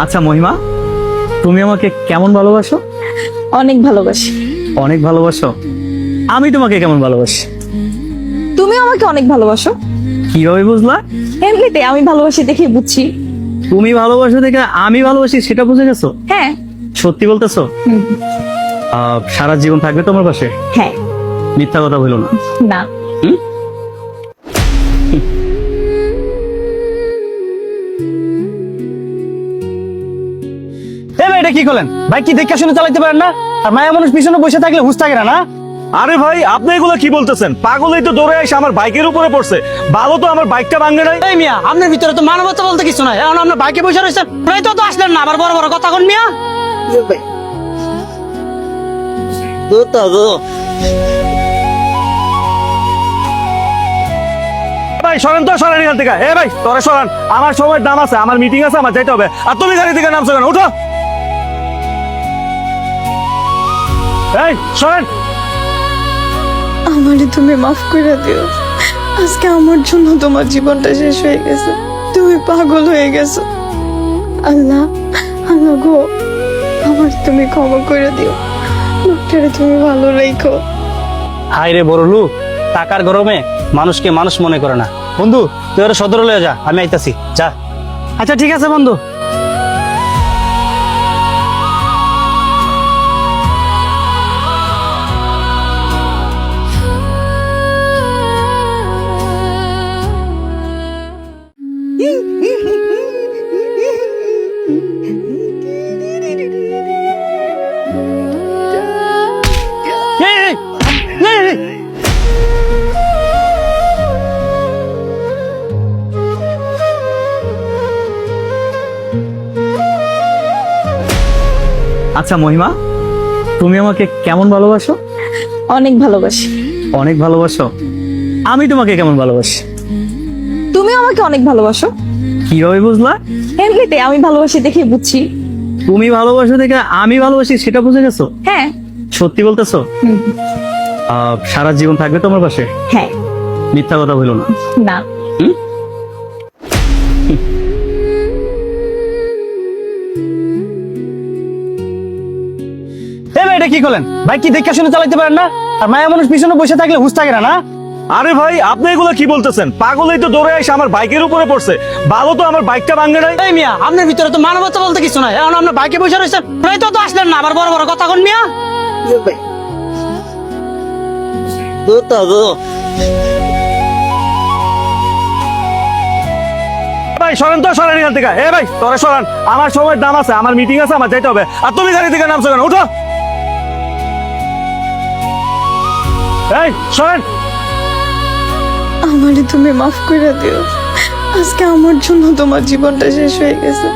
আচ্ছা মহিমা, তুমি আমাকে কেমন ভালোবাসো? অনেক ভালোবাসি। অনেক ভালোবাসো? আমি তোমাকে কেমন ভালোবাসি? তুমি আমাকে অনেক ভালোবাসো। কিভাবে বুঝলা? এমনিতে আমি ভালোবাসি দেখে বুঝছি। তুমি ভালোবাসো দেখে আমি ভালোবাসি সেটা বুঝে গেছো? হ্যাঁ। সত্যি বলতেছো? হুম। সারা জীবন থাকবে তোমার পাশে? হ্যাঁ। মিথ্যা কথা বলো না। না। হুম? এটা কি করলেন ভাই? কি দেখে শুনে চালাতে পারেন না? আর মায়া মানুষ পিছনে বসে থাকলে হুঁশ থাকে না? আরে ভাই, আপনি এগুলো কি বলতেছেন? পাগলই তো দৌড়ে এসে আমার বাইকের উপরে পড়ছে। ভালো তো আমার বাইকটা ভাঙে নাই। এই মিয়া, আপনার ভিতরে তো মানবতা বলতে কিছু নাই। এখন আপনার বাইকে বসে রয়েছেন, তো আসলেন না, আবার বড় বড় কথা কোন মিয়া? ভাই সরেন তো, সরেন এখান থেকে। এ ভাই তোরা সরান, আমার সময়ের দাম আছে, আমার মিটিং আছে, আমার যাইতে হবে। আর তুমি গাড়ি থেকে নামছো কেন? উঠো। এই সরেন। আমারে তুমি মাফ করে দিও। আজকে আমার জন্য তোমার জীবনটা শেষ হয়ে গেছে। তুমি পাগল হয়ে গেছো। আল্লাহ, আল্লাহ গো, আমার তুমি ক্ষমা করে দিও। লোকটারে তুমি ভালো রেখো। হাই রে বড় লোক, টাকার গরমে মানুষকে মানুষ মনে করে না। বন্ধু, তুই ওরা সদর লয়ে যা, আমি আইতাছি। যা। আচ্ছা ঠিক আছে বন্ধু। আচ্ছা মহিমা, তুমি আমাকে কেমন ভালোবাসো? অনেক ভালোবাসি। অনেক ভালোবাসো? আমি তোমাকে কেমন ভালোবাসি? তুমি আমাকে অনেক ভালোবাসো। কিভাবে বুঝলা? এমনিতে আমি ভালোবাসি দেখে বুঝছি। তুমি ভালোবাসো দেখে আমি ভালোবাসি সেটা বুঝে গেছো? হ্যাঁ। সত্যি বলতেছো? হুম। সারা জীবন থাকবে তোমার পাশে? হ্যাঁ। মিথ্যা কথা বলো না। না। হুম? এটা কি করলেন ভাই? কি দেখে শুনে চালাতে পারেন না? আর মায়া মানুষ পিছনে বসে থাকলে হুঁশ থাকে না? আরে ভাই, আপনি এগুলো কি বলতেছেন? পাগলই তো দৌড়ে এসে আমার বাইকের উপরে পড়ছে। ভালো তো আমার বাইকটা ভাঙে নাই। এই মিয়া, আপনার ভিতরে তো মানবতা বলতে কিছু নাই। এখন আপনার বাইকে বসে রয়েছেন, তো আসলেন না, আবার বড় বড় কথা কোন মিয়া? ভাই সরেন তো, সরেন এখান থেকে। এ ভাই তোরা সরান, আমার সময়ের দাম আছে, আমার মিটিং আছে, আমার যাইতে হবে। আর তুমি গাড়ি থেকে নামছো কেন? উঠো। এই সরেন। আমারে তুমি মাফ করে দিও। আজকে আমার জন্য তোমার জীবনটা শেষ হয়ে গেছে।